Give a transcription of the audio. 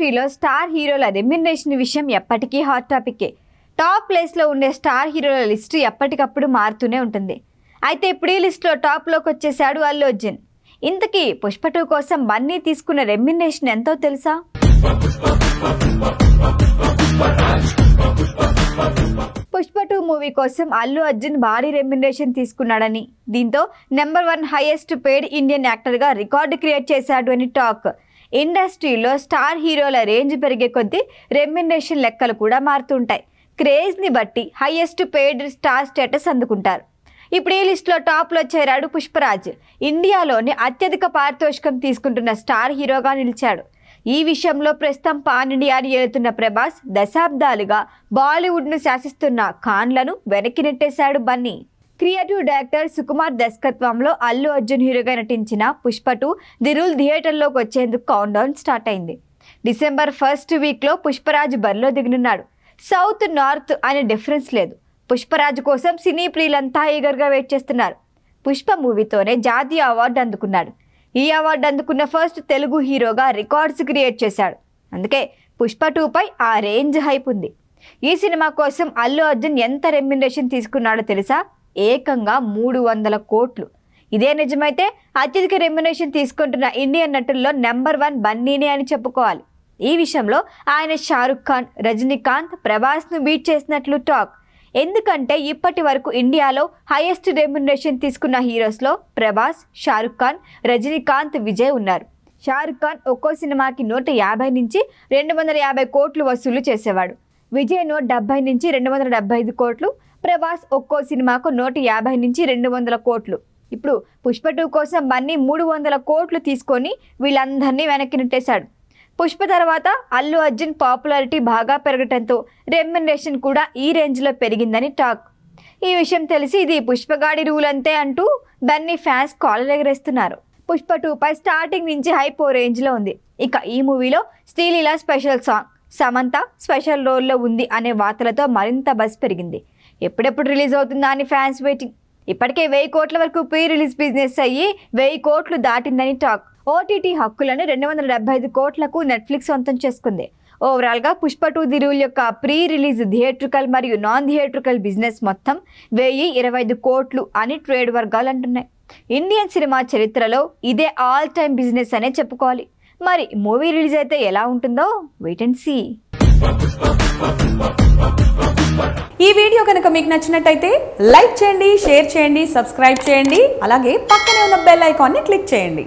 ఇండస్ట్రీలో స్టార్ హీరోల రెమ్యునరేషన్ విషయం ఎప్పటికీ హాట్ టాపికే. టాప్ ప్లేస్లో ఉండే స్టార్ హీరోల లిస్టు ఎప్పటికప్పుడు మారుతూనే ఉంటుంది. అయితే ఇప్పుడు ఈ లిస్టులో టాప్లోకి వచ్చేసాడు అల్లు అర్జున్. ఇంతకీ పుష్ప 2 కోసం బన్నీ తీసుకున్న రెమ్యునరేషన్ ఎంతో తెలుసా? పుష్ప 2 మూవీ కోసం అల్లు అర్జున్ భారీ రెమ్యునరేషన్ తీసుకున్నాడని, దీంతో నెంబర్ 1 హైయెస్ట్ పెయిడ్ ఇండియన్ యాక్టర్గా రికార్డు క్రియేట్ చేశాడు అని టాక్. ఇండస్ట్రీలో స్టార్ హీరోల రేంజ్ పెరిగే కొద్దీ రెమ్యునరేషన్ లెక్కలు కూడా మారుతుంటాయి. క్రేజ్ని బట్టి హైయెస్ట్ పెయిడ్ స్టార్ స్టేటస్ అందుకుంటారు. ఇప్పుడు ఈ లిస్టులో టాప్లో చేరాడు పుష్పరాజ్. ఇండియాలోని అత్యధిక పారితోషికం తీసుకుంటున్న స్టార్ హీరోగా నిలిచాడు. ఈ విషయంలో ప్రస్తుతం పాన్ ఇండియాని ఏలుతున్న ప్రభాస్ దశాబ్దాలుగా బాలీవుడ్ను శాసిస్తున్న ఖాన్లను వెనక్కి నెట్టేశాడు బన్నీ. క్రియేటివ్ డైరెక్టర్ సుకుమార్ దర్శకత్వంలో అల్లు అర్జున్ హీరోగా నటించిన పుష్ప 2 ది రూల్ థియేటర్లోకి వచ్చేందుకు కౌంట్ డౌన్ స్టార్ట్ అయింది. డిసెంబర్ 1st వీక్లో పుష్పరాజ్ బరిలో దిగనున్నాడు. సౌత్ నార్త్ అనే డిఫరెన్స్ లేదు. పుష్పరాజ్ కోసం సినీ ప్రియులంతా ఈగర్గా వెయిట్ చేస్తున్నారు. పుష్ప మూవీతోనే జాతీయ అవార్డు అందుకున్నాడు. ఈ అవార్డు అందుకున్న ఫస్ట్ తెలుగు హీరోగా రికార్డ్స్ క్రియేట్ చేశాడు. అందుకే పుష్ప 2పై ఆ రేంజ్ హైప్ ఉంది. ఈ సినిమా కోసం అల్లు అర్జున్ ఎంత రెమ్యునరేషన్ తీసుకున్నాడో తెలుసా? ఏకంగా 300 కోట్లు. ఇదే నిజమైతే అత్యధిక రెమ్యునరేషన్ తీసుకుంటున్న ఇండియన్ నటుల్లో నెంబర్ 1 బన్నీనే అని చెప్పుకోవాలి. ఈ విషయంలో ఆయన షారుఖ్ ఖాన్, రజనీకాంత్, ప్రభాస్ను బీట్ చేసినట్లు టాక్. ఎందుకంటే ఇప్పటి వరకు ఇండియాలో హైయెస్ట్ రెమ్యునరేషన్ తీసుకున్న హీరోస్లో ప్రభాస్, షారుఖ్ ఖాన్, రజనీకాంత్, విజయ్ ఉన్నారు. షారుఖ్ ఖాన్ ఒక్కో సినిమాకి 150 నుంచి 250 కోట్లు వసూలు చేసేవాడు. విజయ్ 170 నుంచి 275 కోట్లు, ప్రభాస్ ఒక్కో సినిమాకు 150 నుంచి 200 కోట్లు. ఇప్పుడు పుష్ప 2 కోసం బన్నీ 300 కోట్లు తీసుకొని వీళ్ళందరినీ వెనక్కి నెట్టేశాడు. పుష్ప తర్వాత అల్లు అర్జున్ పాపులారిటీ బాగా పెరగడంతో రెమ్యునరేషన్ కూడా ఈ రేంజ్లో పెరిగిందని టాక్. ఈ విషయం తెలిసి ఇది పుష్పగాడి రూల్ అంతే అంటూ బన్నీ ఫ్యాన్స్ కాలర్ ఎగరేస్తున్నారు. పుష్ప 2పై స్టార్టింగ్ నుంచి హైప్ రేంజ్లో ఉంది. ఇక ఈ మూవీలో Sreeleela special song, Samantha special రోల్లో ఉంది అనే వార్తలతో మరింత బజ్ పెరిగింది. ఎప్పుడెప్పుడు రిలీజ్ అవుతుందా అని ఫ్యాన్స్ వెయిటింగ్. ఇప్పటికే 1000 కోట్ల వరకు ప్రీ రిలీజ్ బిజినెస్ అయ్యి 1000 కోట్లు దాటిందని టాక్. ఓటీటీ హక్కులను 275 కోట్లకు నెట్ఫ్లిక్స్ సొంతం చేసుకుంది. ఓవరాల్గా పుష్ప 2 ది రూల్ యొక్క ప్రీ రిలీజ్ థియేట్రికల్ మరియు నాన్ థియేట్రికల్ బిజినెస్ మొత్తం 1025 కోట్లు అని ట్రేడ్ వర్గాలు అంటున్నాయి. ఇండియన్ సినిమా చరిత్రలో ఇదే ఆల్ టైమ్ బిజినెస్ అనే చెప్పుకోవాలి. మరి మూవీ రిలీజ్ అయితే ఎలా ఉంటుందో వెయిట్ అండ్ సీ. ఈ వీడియో కనుక మీకు నచ్చినట్టయితే లైక్ చేయండి, షేర్ చేయండి, సబ్స్క్రైబ్ చేయండి. అలాగే పక్కనే ఉన్న బెల్ ఐకాన్ని క్లిక్ చేయండి.